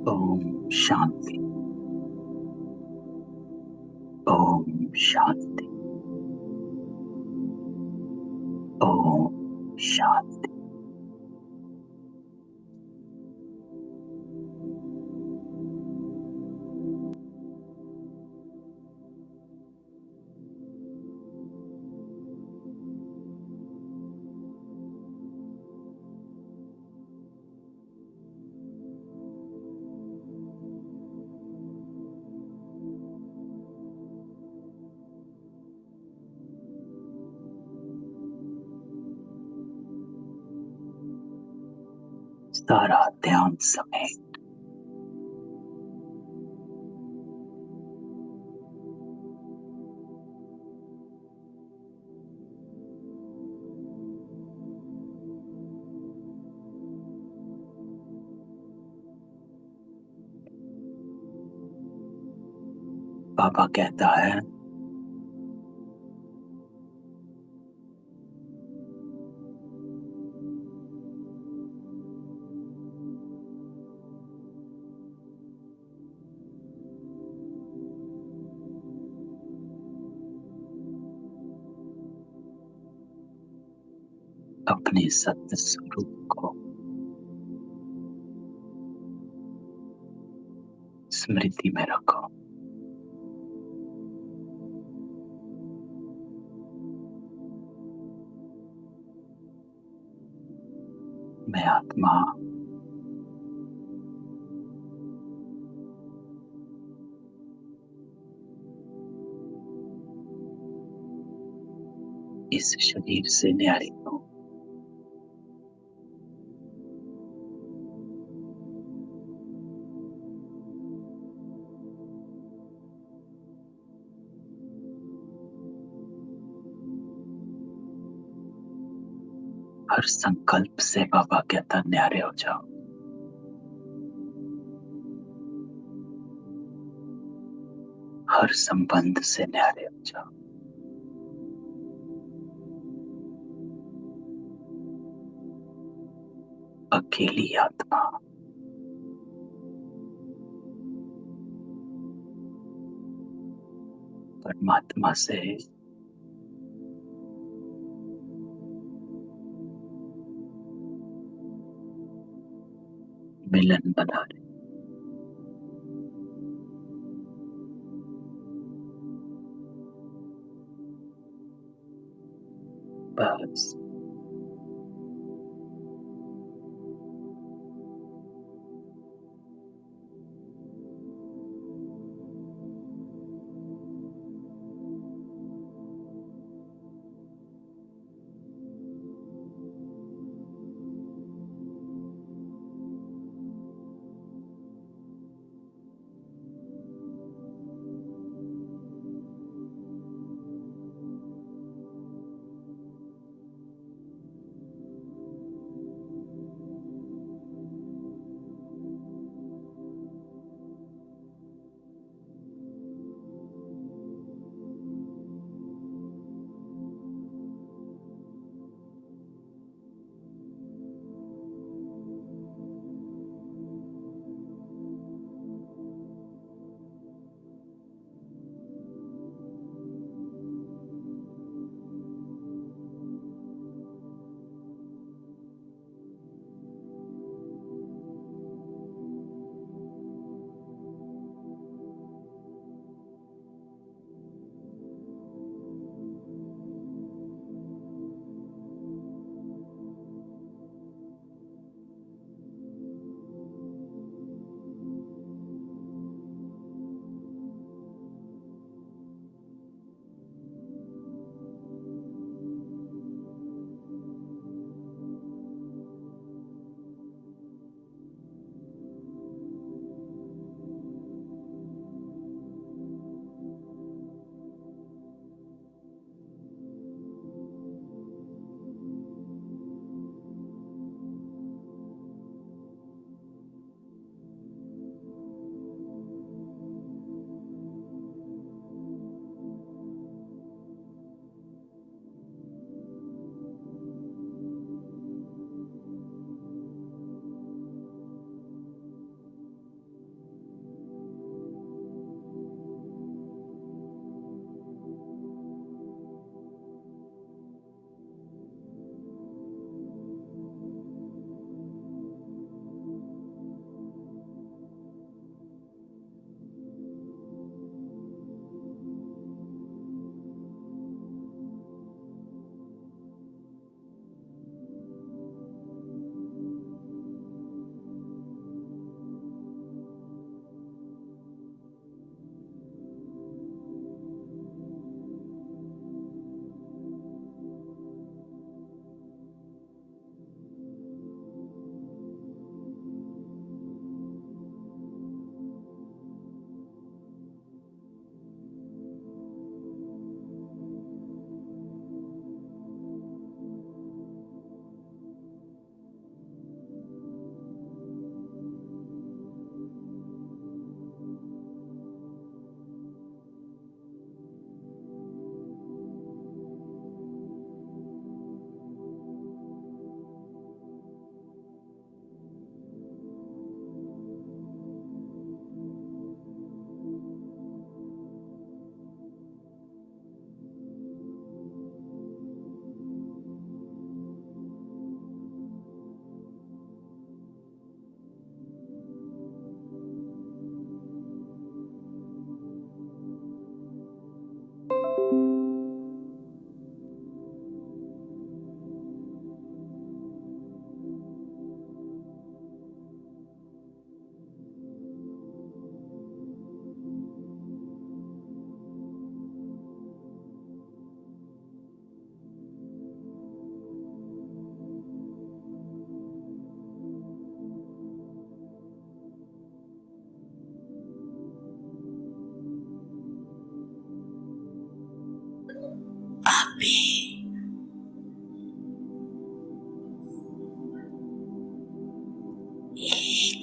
ओम शांति। ओम शांति। ओम शांति। सारा ध्यान समेत बाबा कहता है, अपने सत्य स्वरूप को स्मृति में रखो। मैं आत्मा इस शरीर से न्यारी हूँ। हर संकल्प से बाबा कहता न्यारे हो जाओ। हर संबंध से न्यारे हो जाओ। अकेली आत्मा परमात्मा से मिलन बना रही। बस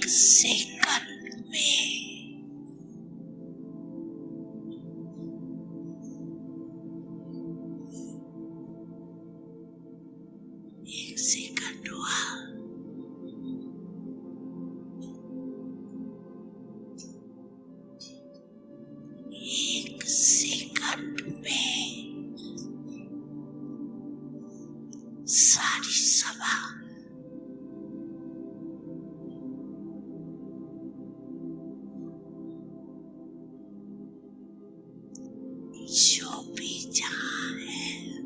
सेकंड में एक सेकंड हुआ, एक सेकंड में सारी सभा जो भी जहाँ है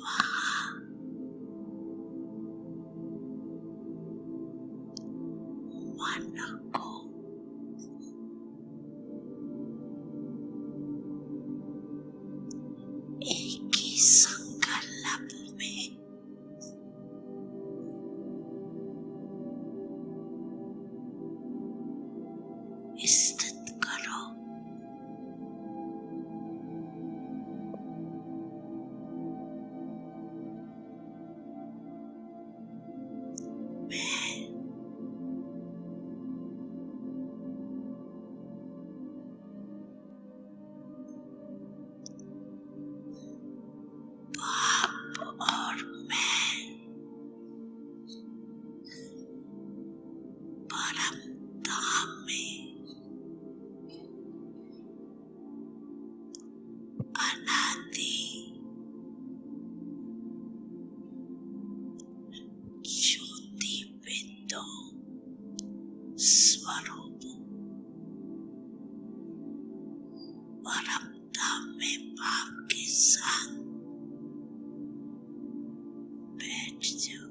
वहाँ मन को एक ही संकल्प में स्थित करो। मैं बाप और मैं परम धाम में अनादि ज्योति बिंदु स्वरूप परम धाम में बाप के साथ बैठ जाओ।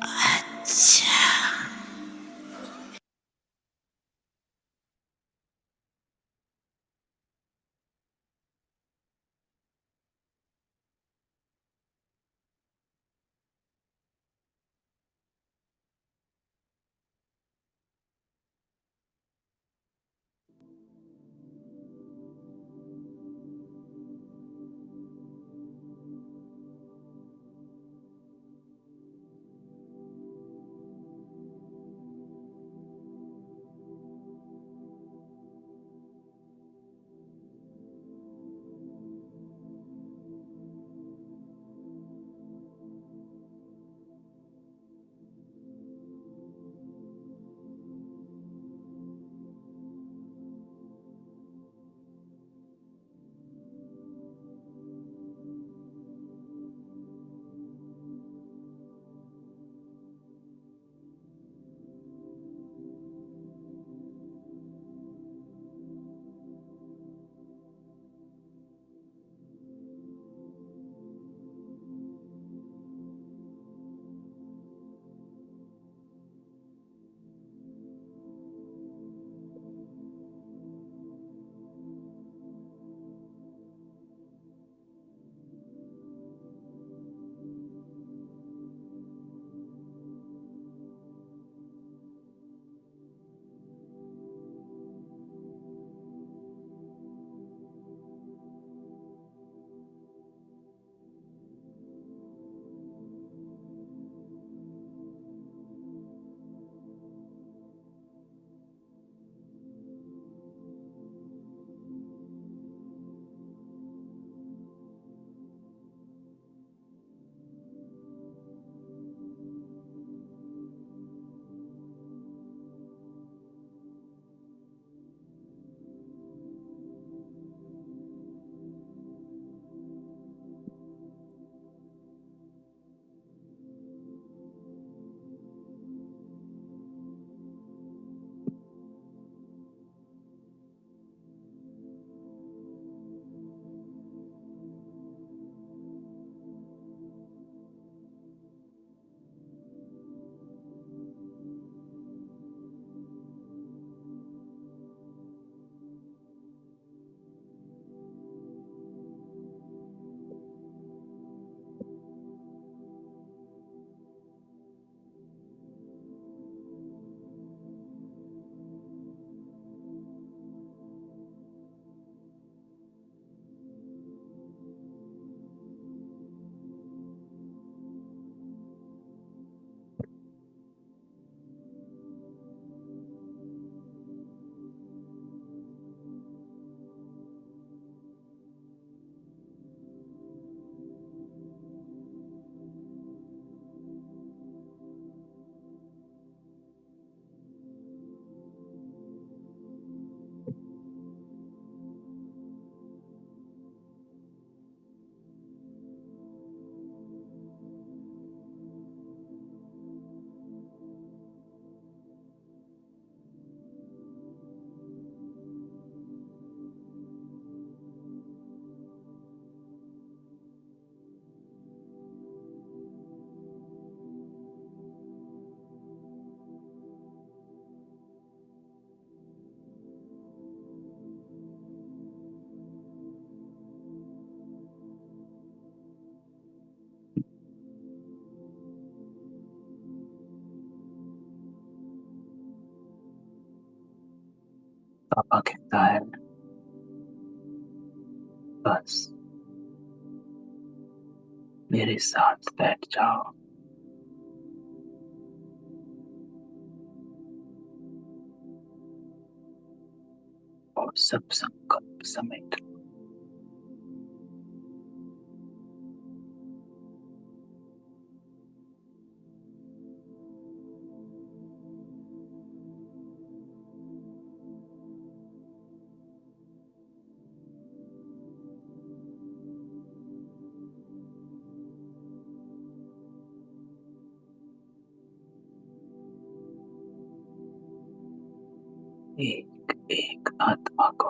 अच्छा, पापा कहता है बस मेरे साथ बैठ जाओ और सब संकल्प समेट लो। एक एक आत्मा को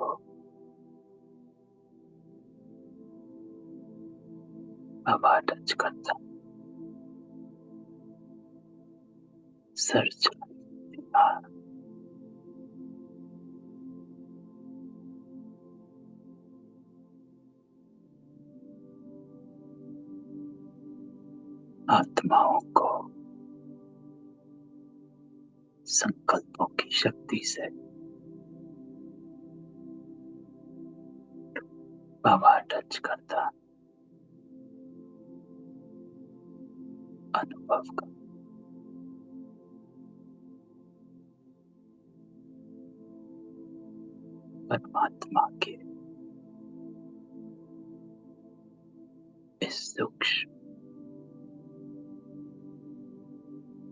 बाबा टच करता, सर चढ़ा, आत्माओं को संकल्पों की शक्ति से बाबा टच करता, अनुभव कर। परमात्मा के इस सूक्ष्म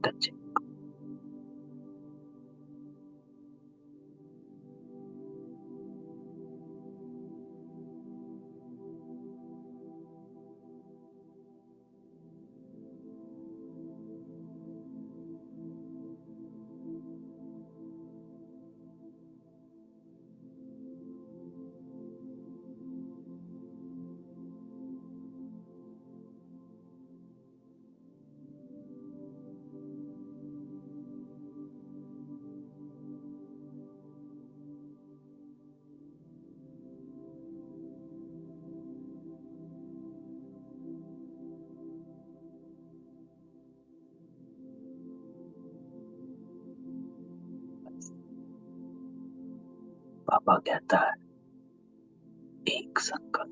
टचिंग बाबा कहता है एक संकल्प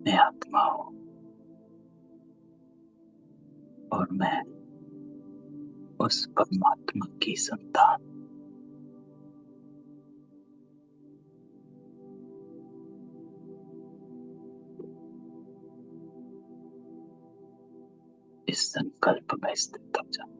में आत्मा हूं और मैं उस परमात्मा की संतान। इस संकल्प में स्थित हो जा।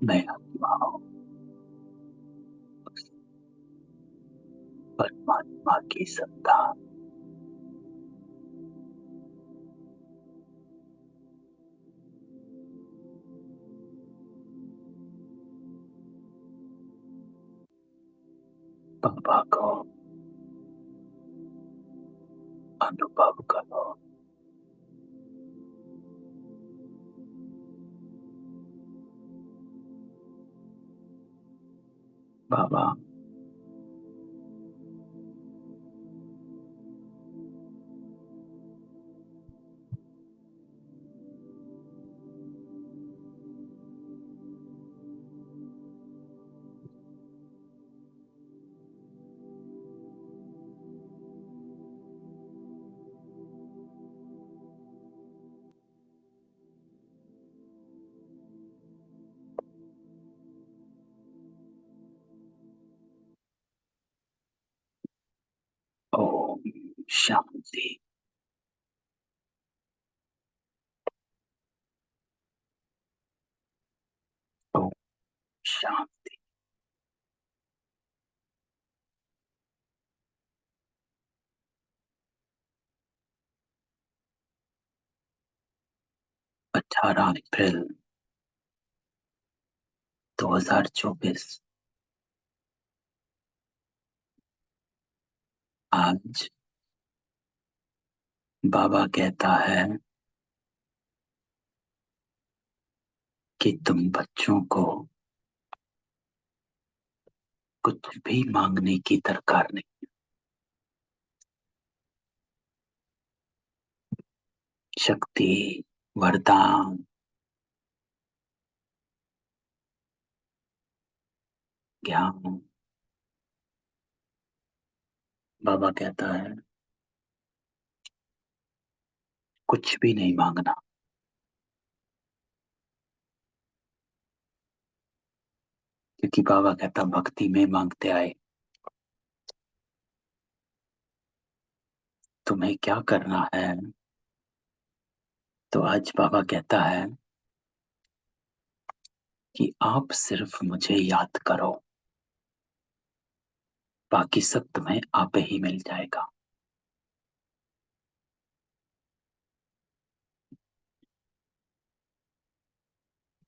मैं आत्मा हूँ परमात्मा की सत्ता। बाबा को अनुभव करो। बाबा ओम शांति। ओम शांति। 18 अप्रैल 2024। आज बाबा कहता है कि तुम बच्चों को कुछ भी मांगने की दरकार नहीं। शक्ति, वरदान, ज्ञान, बाबा कहता है कुछ भी नहीं मांगना। क्योंकि बाबा कहता भक्ति में मांगते आए। तुम्हें क्या करना है? तो आज बाबा कहता है कि आप सिर्फ मुझे याद करो, बाकी सब तुम्हें आप ही मिल जाएगा।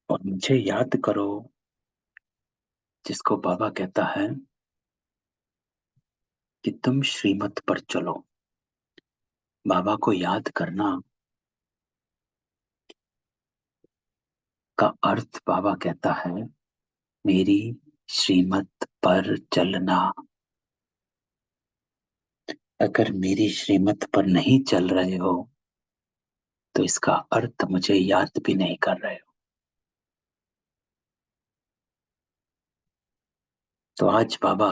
और मुझे याद करो, जिसको बाबा कहता है कि तुम श्रीमत पर चलो। बाबा को याद करना का अर्थ बाबा कहता है मेरी श्रीमत पर चलना। अगर मेरी श्रीमत पर नहीं चल रहे हो तो इसका अर्थ मुझे याद भी नहीं कर रहे हो। तो आज बाबा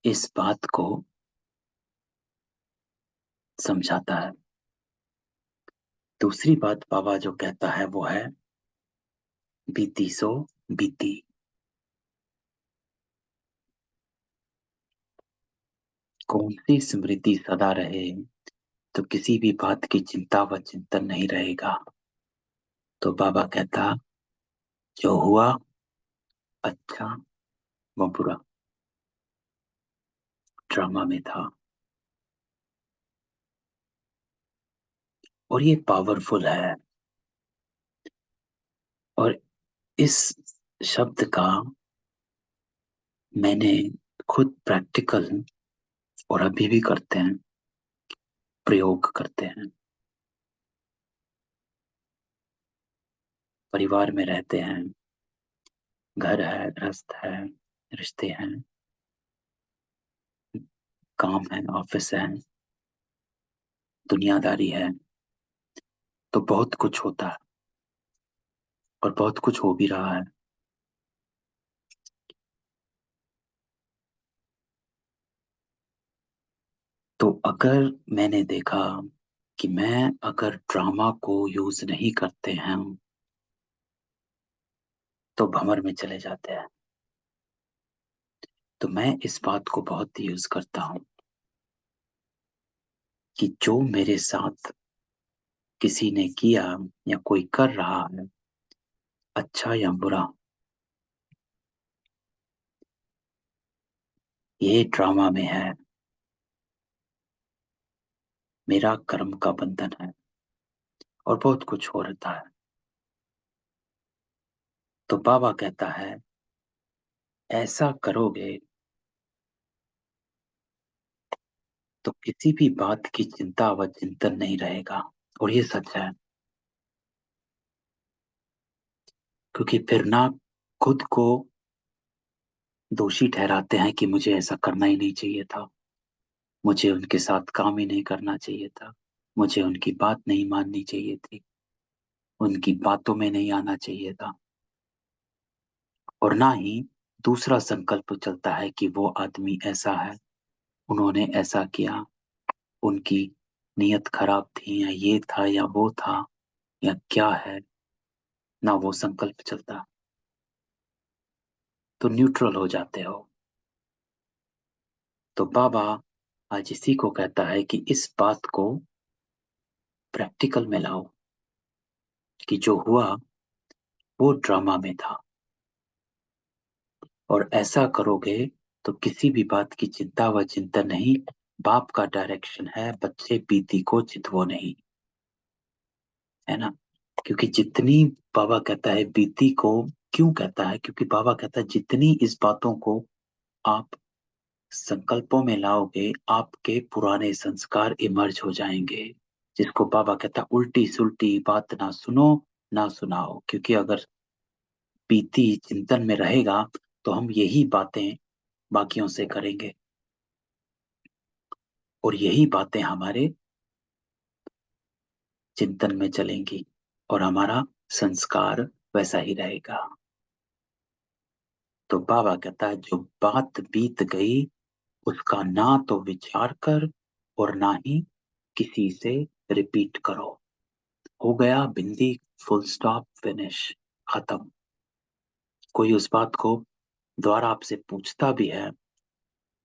इस बात को समझाता है। दूसरी बात बाबा जो कहता है वो है बीती सो बीती। कौन सी स्मृति सदा रहे तो किसी भी बात की चिंता व चिंतन नहीं रहेगा। तो बाबा कहता जो हुआ अच्छा व बुरा ड्रामा में था। और ये पावरफुल है। और इस शब्द का मैंने खुद प्रैक्टिकल और अभी भी करते हैं, प्रयोग करते हैं। परिवार में रहते हैं, घर है, गृहस्थ है, रिश्ते हैं, काम है, ऑफिस है, दुनियादारी है, तो बहुत कुछ होता है और बहुत कुछ हो भी रहा है। तो अगर मैंने देखा कि मैं अगर ड्रामा को यूज नहीं करते हैं तो भंवर में चले जाते हैं। तो मैं इस बात को बहुत यूज करता हूं कि जो मेरे साथ किसी ने किया या कोई कर रहा है, अच्छा या बुरा, ये ड्रामा में है, मेरा कर्म का बंधन है, और बहुत कुछ हो रहता है। तो बाबा कहता है, ऐसा करोगे तो किसी भी बात की चिंता व चिंतन नहीं रहेगा। और ये सच है, क्योंकि फिर ना खुद को दोषी ठहराते हैं कि मुझे ऐसा करना ही नहीं चाहिए था, मुझे उनके साथ काम ही नहीं करना चाहिए था, मुझे उनकी बात नहीं माननी चाहिए थी, उनकी बातों में नहीं आना चाहिए था। और ना ही दूसरा संकल्प चलता है कि वो आदमी ऐसा है, उन्होंने ऐसा किया, उनकी नीयत खराब थी, या ये था या वो था, या क्या है, ना वो संकल्प चलता। तो न्यूट्रल हो जाते हो। तो बाबा आज इसी को कहता है कि इस बात को प्रैक्टिकल में लाओ, कि जो हुआ वो ड्रामा में था, और ऐसा करोगे तो किसी भी बात की चिंता व चिंतन नहीं। बाप का डायरेक्शन है, बच्चे बीती को चितवो नहीं, है ना। क्योंकि जितनी, बाबा कहता है बीती को, क्यों कहता है, क्योंकि बाबा कहता है जितनी इस बातों को आप संकल्पों में लाओगे, आपके पुराने संस्कार इमर्ज हो जाएंगे। जिसको बाबा कहता है उल्टी सुल्टी बात ना सुनो, ना सुनाओ। क्योंकि अगर बीती चिंतन में रहेगा तो हम यही बातें बाकियों से करेंगे, और यही बातें हमारे चिंतन में चलेंगी, और हमारा संस्कार वैसा ही रहेगा। तो बाबा कहता है जो बात बीत गई उसका ना तो विचार कर, और ना ही किसी से रिपीट करो। हो गया, बिंदी, फुल स्टॉप, फिनिश, खत्म। कोई उस बात को दोबारा आपसे पूछता भी है,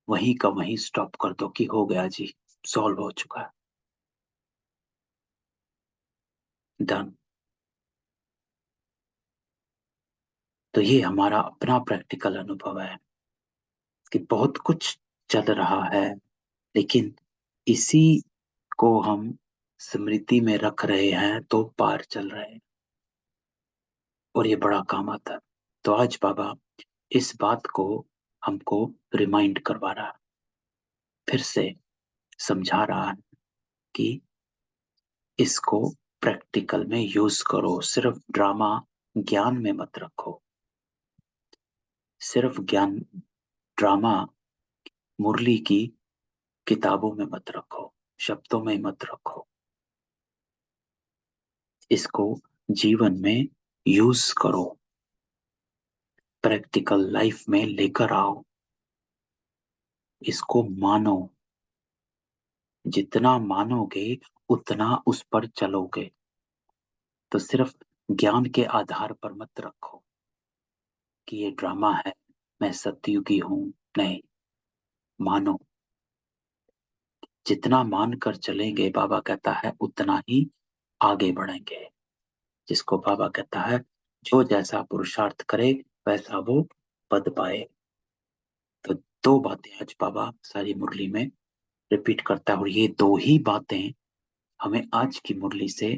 वहीं का वहीं स्टॉप कर दो कि हो गया जी, सॉल्व हो चुका है, डन। तो ये हमारा अपना प्रैक्टिकल अनुभव है कि बहुत कुछ चल रहा है, लेकिन इसी को हम स्मृति में रख रहे हैं तो पार चल रहे हैं, और ये बड़ा काम आता है। तो आज बाबा इस बात को हमको रिमाइंड करवा रहा है, फिर से समझा रहा है कि इसको प्रैक्टिकल में यूज करो। सिर्फ ड्रामा ज्ञान में मत रखो, सिर्फ ज्ञान ड्रामा मुरली की किताबों में मत रखो, शब्दों में मत रखो। इसको जीवन में यूज करो, प्रैक्टिकल लाइफ में लेकर आओ, इसको मानो। जितना मानोगे उतना उस पर चलोगे। तो सिर्फ ज्ञान के आधार पर मत रखो कि ये ड्रामा है, मैं सतयुगी हूं। नहीं, मानो। जितना मानकर चलेंगे, बाबा कहता है उतना ही आगे बढ़ेंगे। जिसको बाबा कहता है जो जैसा पुरुषार्थ करे वैसा वो पद पाए। तो दो बातें आज बाबा सारी मुरली में रिपीट करता है, और ये दो ही बातें हमें आज की मुरली से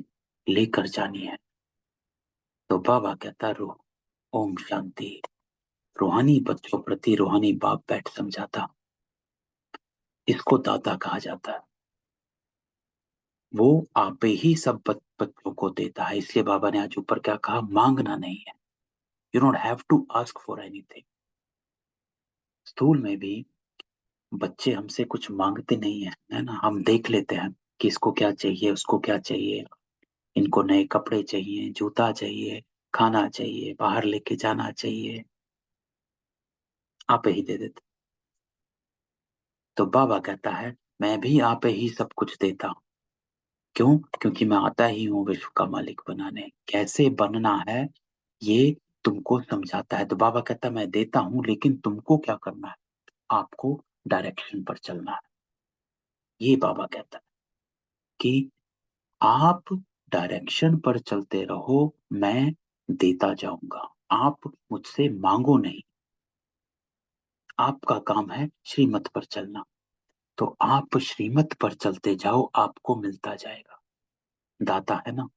लेकर जानी है। तो बाबा कहता है रूह, ओम शांति। रूहानी बच्चों प्रति रूहानी बाप बैठ समझाता, इसको दाता कहा जाता है। वो आपे ही सब बच्चों को देता है। इसलिए बाबा ने आज ऊपर क्या कहा, मांगना नहीं है। You don't have to ask for anything. स्थूल में भी बच्चे हमसे कुछ मांगते नहीं है, है ना। हम देख लेते हैं कि इसको क्या चाहिए, उसको क्या चाहिए, इनको नए कपड़े चाहिए, जूता चाहिए, खाना चाहिए, बाहर लेके जाना चाहिए, आप ही दे देते। तो बाबा कहता है मैं भी आप ही सब कुछ देता हूँ। क्यों? क्योंकि मैं आता ही हूँ विश्व का मालिक बनाने। कैसे बनना है ये तुमको समझाता है। तो बाबा कहता है मैं देता हूँ, लेकिन तुमको क्या करना है, आपको डायरेक्शन पर चलना है। ये बाबा कहता है कि आप डायरेक्शन पर चलते रहो, मैं देता जाऊंगा। आप मुझसे मांगो नहीं, आपका काम है श्रीमत पर चलना। तो आप श्रीमत पर चलते जाओ, आपको मिलता जाएगा। दाता है ना,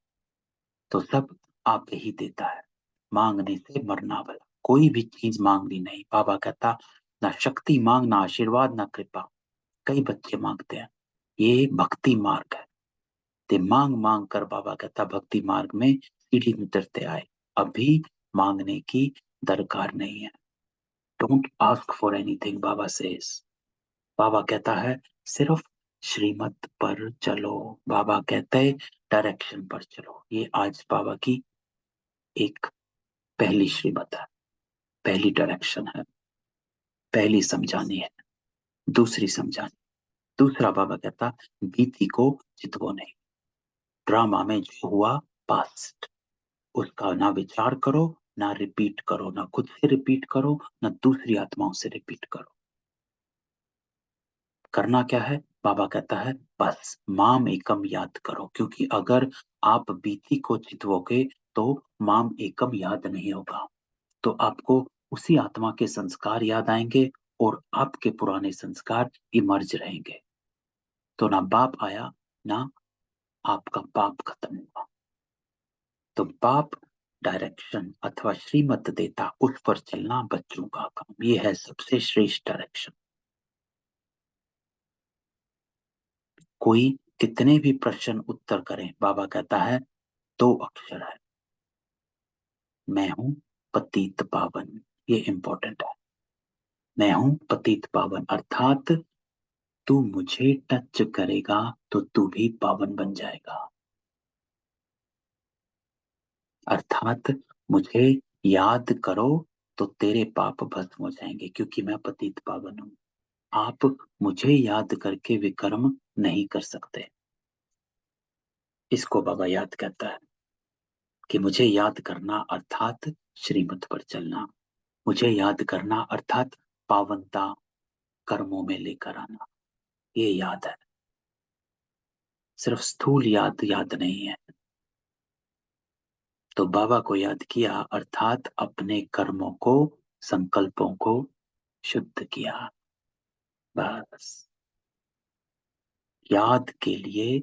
तो सब आप ही देता है। मांगने से मरना भला, कोई भी चीज मांगनी नहीं। बाबा कहता, ना शक्ति मांग, ना आशीर्वाद, ना कृपा। कई बच्चे मांगते हैं, ये भक्ति मार्ग है। ते मांग मांग कर, बाबा कहता, भक्ति मार्ग में सीढ़ी उतरते आए। अभी मांगने की दरकार नहीं है। डोंट आस्क फॉर एनीथिंग, बाबा सेज। बाबा कहता है सिर्फ श्रीमत पर चलो। बाबा कहते हैं डायरेक्शन पर चलो। ये आज बाबा की एक पहली श्रीमत है, पहली डायरेक्शन है, पहली समझानी है, दूसरी समझानी। दूसरा बाबा कहता, बीती को चितवो नहीं। ड्रामा में जो हुआ पास्ट, उसका ना विचार करो, ना रिपीट करो, ना खुद से रिपीट करो, ना दूसरी आत्माओं से रिपीट करो। करना क्या है? बाबा कहता है बस माम एकम याद करो, क्योंकि अगर आप बीती को चितवोगे तो माम एकम याद नहीं होगा। तो आपको उसी आत्मा के संस्कार याद आएंगे और आपके पुराने संस्कार इमर्ज रहेंगे। तो ना बाप आया, ना आपका पाप खत्म हुआ। तो बाप डायरेक्शन अथवा श्रीमत देता, उस पर चलना बच्चों का काम। ये है सबसे श्रेष्ठ डायरेक्शन। कोई कितने भी प्रश्न उत्तर करे, बाबा कहता है दो अक्षर है, मैं हूं पतित पावन। ये इंपॉर्टेंट है। मैं हूं पतित पावन, अर्थात तू मुझे टच करेगा तो तू भी पावन बन जाएगा। अर्थात मुझे याद करो तो तेरे पाप भस्म हो जाएंगे, क्योंकि मैं पतित पावन हूं। आप मुझे याद करके विकर्म नहीं कर सकते। इसको बाबा याद कहता है कि मुझे याद करना अर्थात श्रीमत पर चलना। मुझे याद करना अर्थात पावनता कर्मों में लेकर आना। ये याद है, सिर्फ स्थूल याद याद नहीं है। तो बाबा को याद किया अर्थात अपने कर्मों को, संकल्पों को शुद्ध किया। बस याद के लिए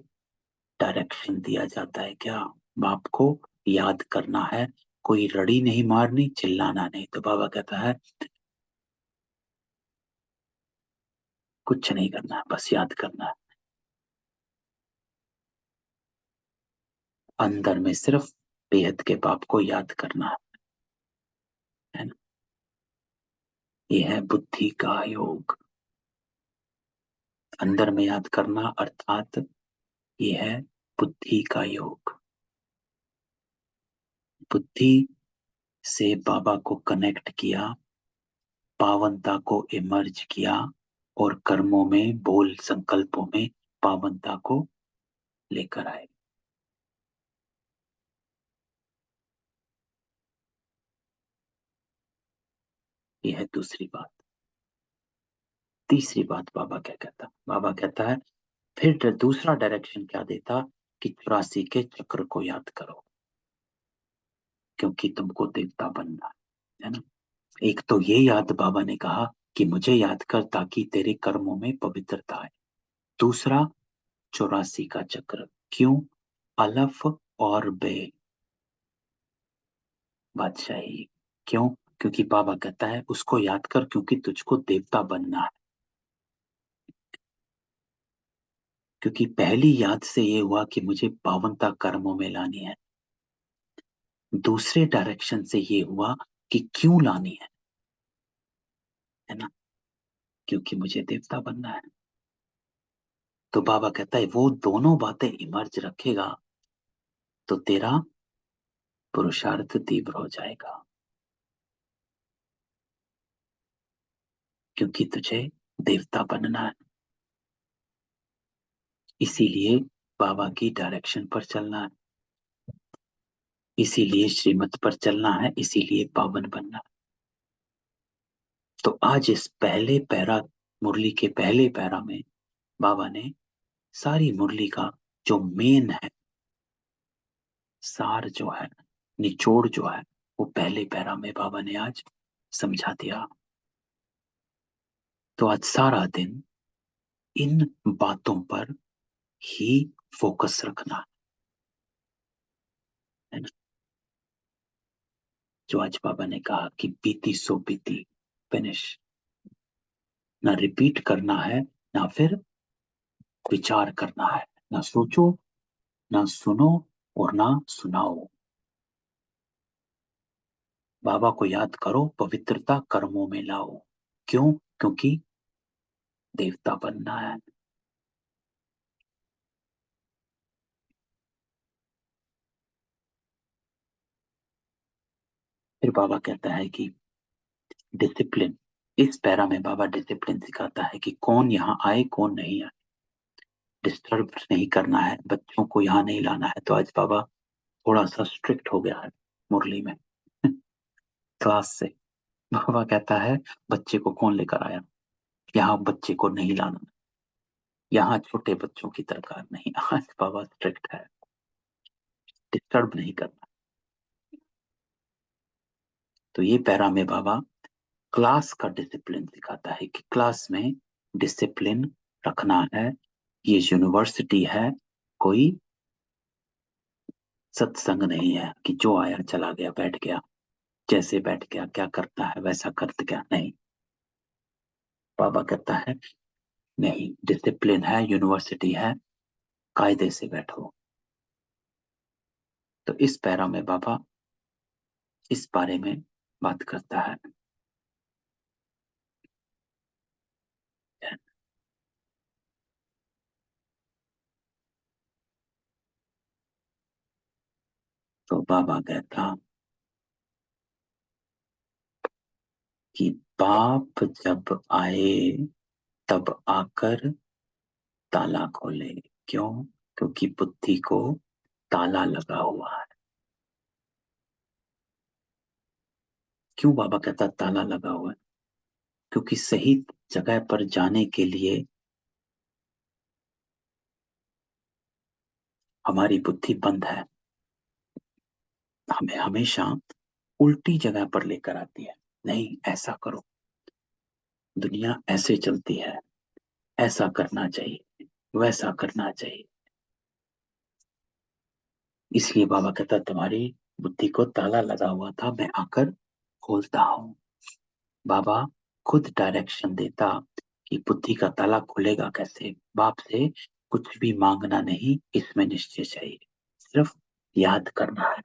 डायरेक्शन दिया जाता है क्या? बाप को याद करना है, कोई रड़ी नहीं मारनी, चिल्लाना नहीं। तो बाबा कहता है कुछ नहीं करना है, बस याद करना है। अंदर में सिर्फ बेहद के बाप को याद करना है ना। ये है बुद्धि का योग। अंदर में याद करना अर्थात ये है बुद्धि का योग। बुद्धि से बाबा को कनेक्ट किया, पावनता को इमर्ज किया, और कर्मों में, बोल संकल्पों में पावनता को लेकर आए। यह है दूसरी बात। तीसरी बात बाबा क्या कहता? बाबा कहता है फिर दूसरा डायरेक्शन क्या देता कि 84 के चक्र को याद करो, क्योंकि तुमको देवता बनना है ना। एक तो ये याद, बाबा ने कहा कि मुझे याद कर ताकि तेरे कर्मों में पवित्रता आए। दूसरा 84 का चक्र, क्यों? अलफ और बे बादशाही। क्यों? क्योंकि बाबा कहता है उसको याद कर, क्योंकि तुझको देवता बनना है। क्योंकि पहली याद से ये हुआ कि मुझे पावनता कर्मों में लानी है। दूसरे डायरेक्शन से ये हुआ कि क्यों लानी है ना, क्योंकि मुझे देवता बनना है। तो बाबा कहता है वो दोनों बातें इमर्ज रखेगा तो तेरा पुरुषार्थ तीव्र हो जाएगा, क्योंकि तुझे देवता बनना है। इसीलिए बाबा की डायरेक्शन पर चलना है, इसीलिए श्रीमत पर चलना है, इसीलिए पावन बनना है। तो आज इस पहले पैरा, मुरली के पहले पैरा में बाबा ने सारी मुरली का जो मेन है, सार जो है, निचोड़ जो है, वो पहले पैरा में बाबा ने आज समझा दिया। तो आज सारा दिन इन बातों पर ही फोकस रखना है ना। जो आज बाबा ने कहा कि बीती सो बीती, फिनिश। ना रिपीट करना है, ना फिर विचार करना है। ना सोचो, ना सुनो, और ना सुनाओ। बाबा को याद करो, पवित्रता कर्मों में लाओ। क्यों? क्योंकि देवता बनना है। फिर बाबा कहता है कि डिसिप्लिन, इस पैरा में बाबा डिसिप्लिन सिखाता है कि कौन यहाँ आए, कौन नहीं आए। डिस्टर्ब नहीं करना है, बच्चों को यहाँ नहीं लाना है। तो आज बाबा थोड़ा सा स्ट्रिक्ट हो गया है मुरली में क्लास से। बाबा कहता है बच्चे को कौन लेकर आया, यहाँ बच्चे को नहीं लाना, यहाँ छोटे बच्चों की दरकार नहीं। आज बाबा स्ट्रिक्ट है, डिस्टर्ब नहीं करना। तो ये पैरा में बाबा क्लास का डिसिप्लिन सिखाता है कि क्लास में डिसिप्लिन रखना है। ये यूनिवर्सिटी है, कोई सत्संग नहीं है कि जो आया चला गया, बैठ गया, जैसे बैठ गया, क्या करता है वैसा करते क्या। नहीं, बाबा कहता है नहीं, डिसिप्लिन है, यूनिवर्सिटी है, कायदे से बैठो। तो इस पैरा में बाबा इस बारे में बात करता है। तो बाबा कहता कि बाप जब आए तब आकर ताला खोले। क्यों? क्योंकि बुद्धि को ताला लगा हुआ है। क्यों बाबा कहता ताला लगा हुआ है? क्योंकि सही जगह पर जाने के लिए हमारी बुद्धि बंद है, हमें हमेशा उल्टी जगह पर लेकर आती है। नहीं, ऐसा करो, दुनिया ऐसे चलती है, ऐसा करना चाहिए, वैसा करना चाहिए। इसलिए बाबा कहता तुम्हारी बुद्धि को ताला लगा हुआ था, मैं आकर खोलता हूं। बाबा खुद डायरेक्शन देता कि बुद्धि का ताला खुलेगा कैसे। बाप से कुछ भी मांगना नहीं, इसमें निश्चय चाहिए, सिर्फ याद करना है।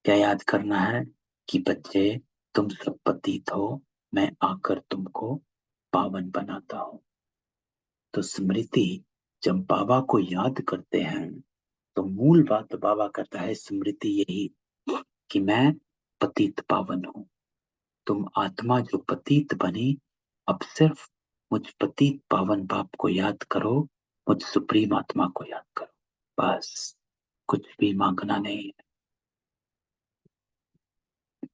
क्या याद करना है? कि बच्चे तुम सब पतित हो, मैं आकर तुमको पावन बनाता हूं। तो स्मृति, जब बाबा को याद करते हैं तो मूल बात बाबा कहता है स्मृति यही कि मैं पतित पावन हूं। तुम आत्मा जो पतित बनी, अब सिर्फ मुझ पतित पावन बाप को याद करो, मुझ सुप्रीम आत्मा को याद करो। बस, कुछ भी मांगना नहीं है,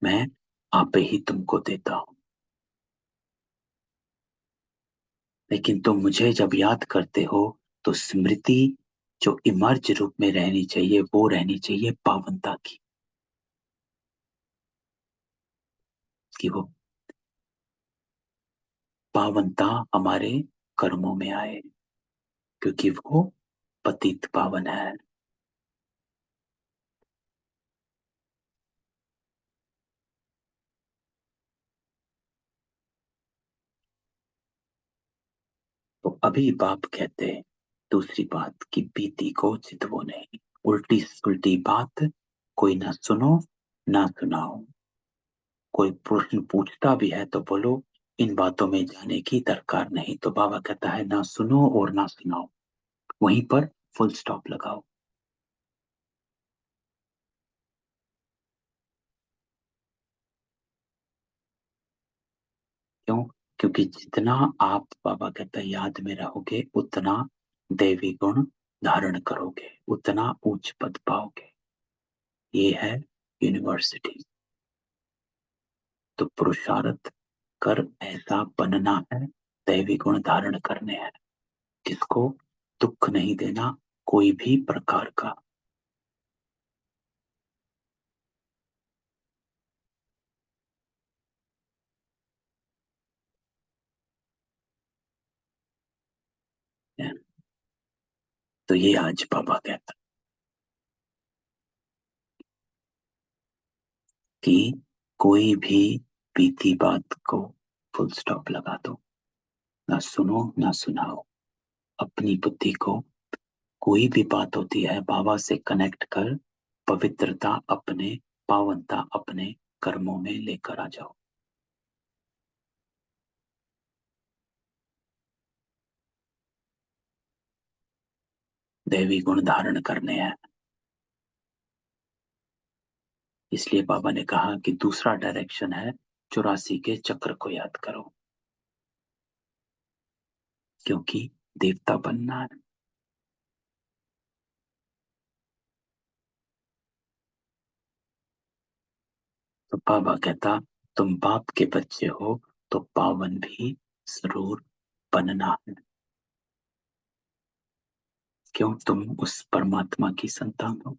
मैं आपे ही तुमको देता हूं। लेकिन तुम मुझे जब याद करते हो तो स्मृति जो इमर्ज रूप में रहनी चाहिए, वो रहनी चाहिए पावनता की। कि वो पावनता हमारे कर्मों में आए, क्योंकि वो पतित पावन है। तो अभी बाप कहते हैं दूसरी बात कि बीती को चितवो नहीं। उल्टी उल्टी बात कोई ना सुनो, ना सुनाओ। कोई प्रश्न पूछता भी है तो बोलो इन बातों में जाने की दरकार नहीं। तो बाबा कहता है ना सुनो और ना सुनाओ, वहीं पर फुल स्टॉप लगाओ। क्यों? क्योंकि जितना आप, बाबा कहता है, याद में रहोगे उतना दैवी गुण धारण करोगे, उतना उच्च पद पाओगे। ये है यूनिवर्सिटी। तो पुरुषार्थ कर ऐसा बनना है, दैवी गुण धारण करने हैं। किसको? दुख नहीं देना कोई भी प्रकार का। तो ये आज बाबा कहता कि कोई भी बीती बात को फुल स्टॉप लगा दो, ना सुनो ना सुनाओ। अपनी बुद्धि को कोई भी बात होती है बाबा से कनेक्ट कर, पवित्रता अपने, पावनता अपने कर्मों में लेकर आ जाओ। दैवी गुण धारण करने हैं। इसलिए बाबा ने कहा कि दूसरा डायरेक्शन है 84 के चक्र को याद करो, क्योंकि देवता बनना है। तो बाबा कहता तुम बाप के बच्चे हो तो पावन भी जरूर बनना है। क्यों? तुम उस परमात्मा की संतान हो।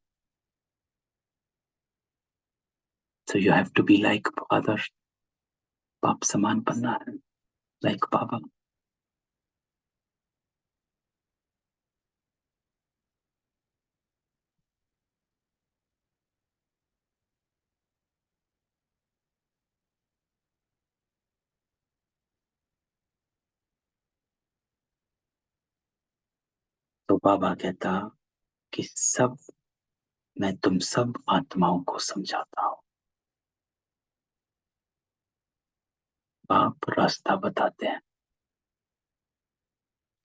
So you have to be like father, बाप समान बनना है, like बाबा। तो बाबा कहता कि सब, मैं तुम सब आत्माओं को समझाता हूँ। बाप रास्ता बताते हैं,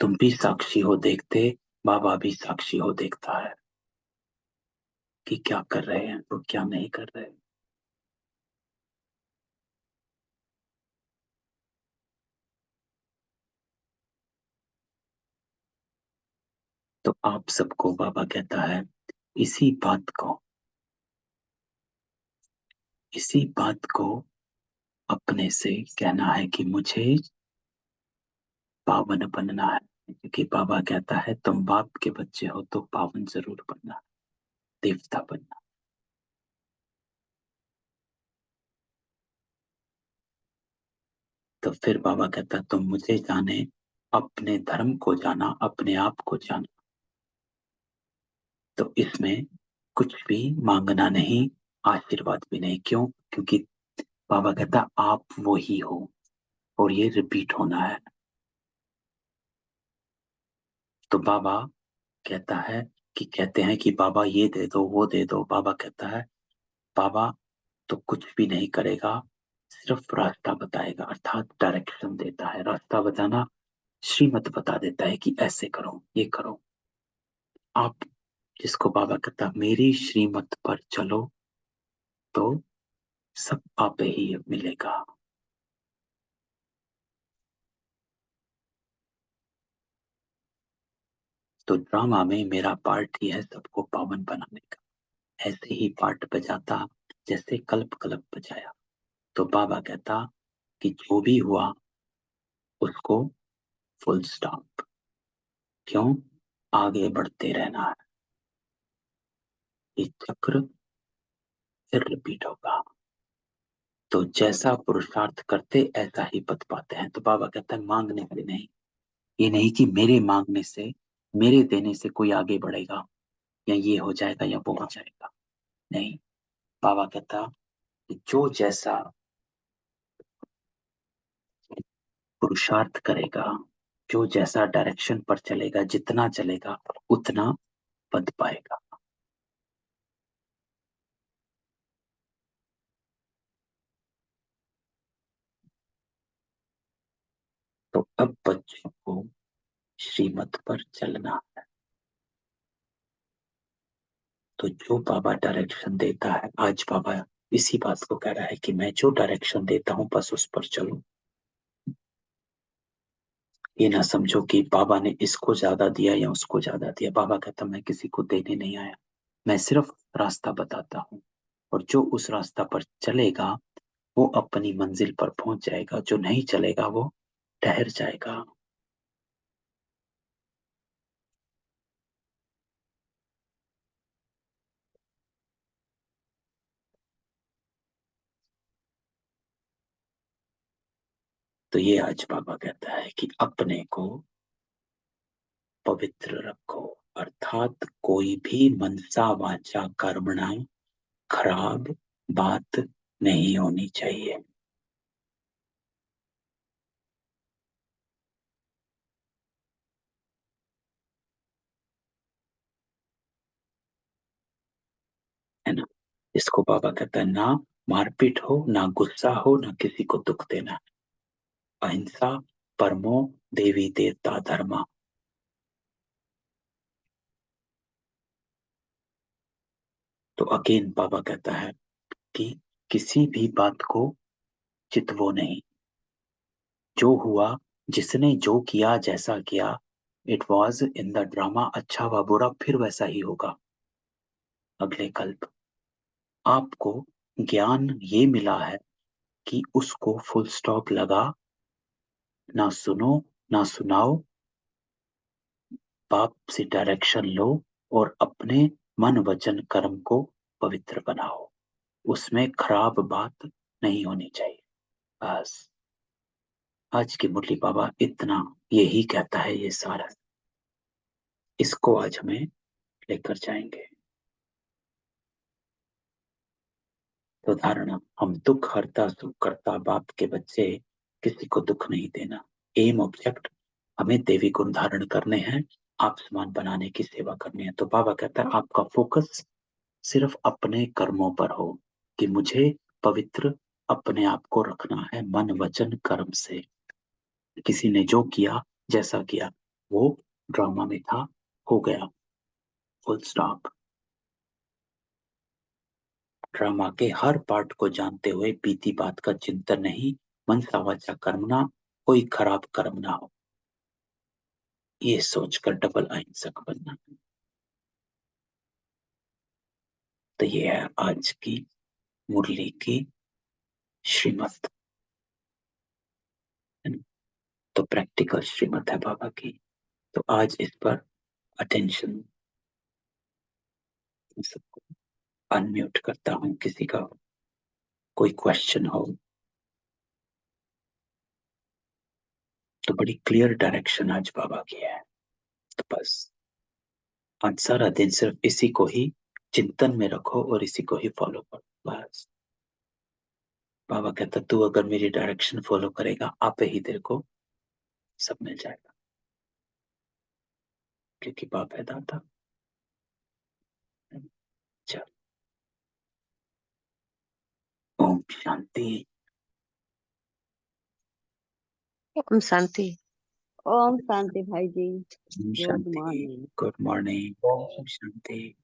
तुम भी साक्षी हो देखते, बाबा भी साक्षी हो देखता है कि क्या कर रहे हैं तो क्या नहीं कर रहे। तो आप सबको बाबा कहता है इसी बात को, इसी बात को अपने से कहना है कि मुझे पावन बनना है। क्योंकि बाबा कहता है तुम बाप के बच्चे हो तो पावन जरूर बनना, देवता बनना। तो फिर बाबा कहता तुम मुझे जाने, अपने धर्म को जाना, अपने आप को जाना। तो इसमें कुछ भी मांगना नहीं, आशीर्वाद भी नहीं। क्यों? क्योंकि बाबा कहता आप वो ही हो और ये रिपीट होना है। तो बाबा कहता है कि कहते हैं कि बाबा ये दे दो वो दे दो। बाबा कहता है बाबा तो कुछ भी नहीं करेगा, सिर्फ रास्ता बताएगा, अर्थात डायरेक्शन देता है। रास्ता बताना, श्रीमत बता देता है कि ऐसे करो, ये करो। आप, जिसको बाबा कहता मेरी श्रीमत पर चलो तो सब आप ही मिलेगा। तो ड्रामा में मेरा पार्ट ही है सबको पावन बनाने का। ऐसे ही पार्ट बजाता जैसे कल्प कल्प बजाया। तो बाबा कहता कि जो भी हुआ उसको फुल स्टॉप। क्यों? आगे बढ़ते रहना है, ये चक्र फिर रिपीट होगा। तो जैसा पुरुषार्थ करते ऐसा ही पद पाते हैं। तो बाबा कहता है मांगने वाले नहीं, ये नहीं कि मेरे मांगने से, मेरे देने से कोई आगे बढ़ेगा या ये हो जाएगा या वो हो जाएगा। नहीं, बाबा कहता कि जो जैसा पुरुषार्थ करेगा, जो जैसा डायरेक्शन पर चलेगा, जितना चलेगा उतना पद पाएगा। तो अब बच्चों को श्रीमत पर चलना है। तो जो बाबा डायरेक्शन देता है, आज बाबा इसी बात को कह रहा है कि मैं जो डायरेक्शन देता हूं बस उस पर चलो। ये ना समझो कि बाबा ने इसको ज्यादा दिया या उसको ज्यादा दिया। बाबा कहता मैं किसी को देने नहीं आया, मैं सिर्फ रास्ता बताता हूँ। और जो उस रास्ता पर चलेगा वो अपनी मंजिल पर पहुंच जाएगा, जो नहीं चलेगा वो ठहर जाएगा। तो ये आज बाबा कहता है कि अपने को पवित्र रखो। अर्थात कोई भी मनसा वाचा कर्मणा खराब बात नहीं होनी चाहिए। है ना? इसको बाबा कहता है ना मारपीट हो, ना गुस्सा हो, ना किसी को दुख देना। अहिंसा परमो देवी देवता धर्मा। तो अगेन बाबा कहता है कि किसी भी बात को चितवो नहीं। जो हुआ, जिसने जो किया, जैसा किया, it was in the drama, अच्छा व बुरा फिर वैसा ही होगा अगले कल्प। आपको ज्ञान ये मिला है कि उसको फुल स्टॉप लगा, ना सुनो ना सुनाओ, पाप से डायरेक्शन लो और अपने मन वचन कर्म को पवित्र बनाओ। उसमें खराब बात नहीं होनी चाहिए। बस आज की मुरली बाबा इतना यही कहता है, ये सारा इसको आज हमें लेकर जाएंगे। तो धारणा, हम दुख हरता सुख करता बाप के बच्चे, किसी को दुख नहीं देना। एम ऑब्जेक्ट, हमें देवी गुण धारण करने हैं, आप समान बनाने की सेवा करनी है। तो बाबा कहता है आपका फोकस सिर्फ अपने कर्मों पर हो कि मुझे पवित्र अपने आप को रखना है मन वचन कर्म से। किसी ने जो किया, जैसा किया, वो ड्रामा में था, हो गया, फुल स्टॉप। ड्रामा के हर पार्ट को जानते हुए बीती बात का चिंतन नहीं, मनसा वाचा कर्मणा, कोई खराब कर्म ना हो, ये सोचकर डबल अहिंसक बनना। तो ये है आज की मुरली की श्रीमत। तो प्रैक्टिकल श्रीमत है बाबा की। तो आज इस पर अटेंशन। सबको अनम्यूट करता हूँ, किसी का कोई क्वेश्चन हो तो। बड़ी क्लियर डायरेक्शन आज बाबा की है। तो बस आज सारा दिन सिर्फ इसी को ही चिंतन में रखो और इसी को ही फॉलो करो। बस बाबा कहता तू अगर मेरी डायरेक्शन फॉलो करेगा, आपे ही तेरे को सब मिल जाएगा, क्योंकि बाप है दाता। चल, ओम शांति। ओम शांति। ओम शांति भाई जी। ओम गुड शांति। मॉर्निंग। Good morning. ओम शांति।